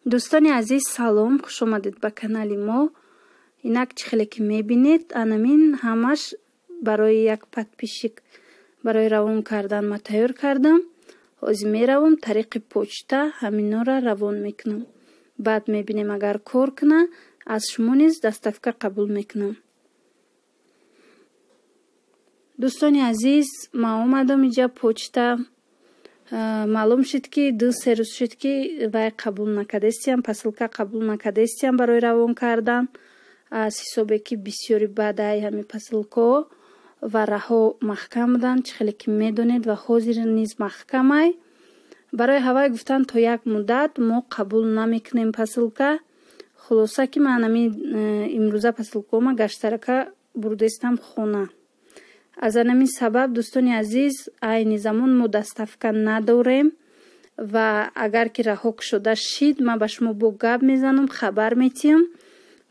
دوستان عزیز سلام، خوش آمدید به کانال ما. اینک چخیلی که میبینید انامین همش برای یک подписчик برای روان کردن ما تیار کردم. از میروم طریق پوچتا همینا را روان میکنم. بعد میبینیم اگر کار کنه از شما نیز دستافکه قبول میکنم. دوستان عزیز ما اومدم اینجا پوچتا. معلوم شد که 2-3 روز شد که وای قبول نکردستیم، پاسیلکا قبول نکردستیم برای روان کردن. از حسابی که بسیاری بعدای همین پاسیلکا و راه محکم بودن، خیلی که میدونید و حاضر نیز محکمه. برای هوای گفتن تا یک مدت ما قبول نمیکنیم پاسیلکا. خلاصه که من امروزه پاسیلکا ما گشترکه بردستم خونه. از همین سبب دوستان عزیز این زمان ما دستافکه نداریم و اگر که رها شده شید ما به شما با گپ میزنم، خبر میتیم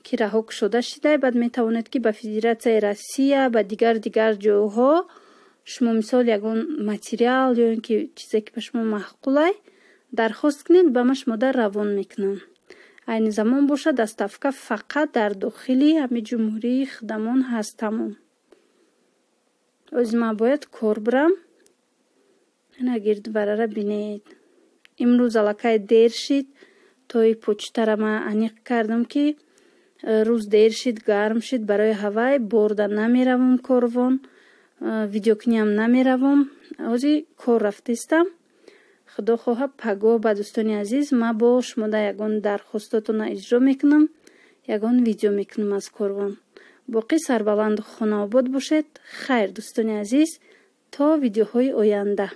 که رها شده شده. بعد میتوانید که به فدراسیون روسیه و دیگر جاها شما مثال یگان ماتریال یا اینکه چیزی که به شما معقوله درخواست کنید، به ما شما در روان میکنم. این زمان باشه دستافکه فقط در داخلی همین جمهوری خودمان هست. تمام از ما باید کار برم. این گرد بره را بینید. امروز علاقه دیر شد توی پوچتا را ما انیق کردم که روز دیر شد، گرم شد، برای هوای برده نمیروم کاروان، ویدیو کنیم نمیروم. ازی کار رفتستم. خدا خواه پگاه با دوستان عزیز ما با شما در یگان درخواستاتون اجرا میکنم، یگان ویدیو میکنم از کاروان. باقی سربلند خانه آباد باشید. خیر دوستان عزیز تا ویدیوهای آینده.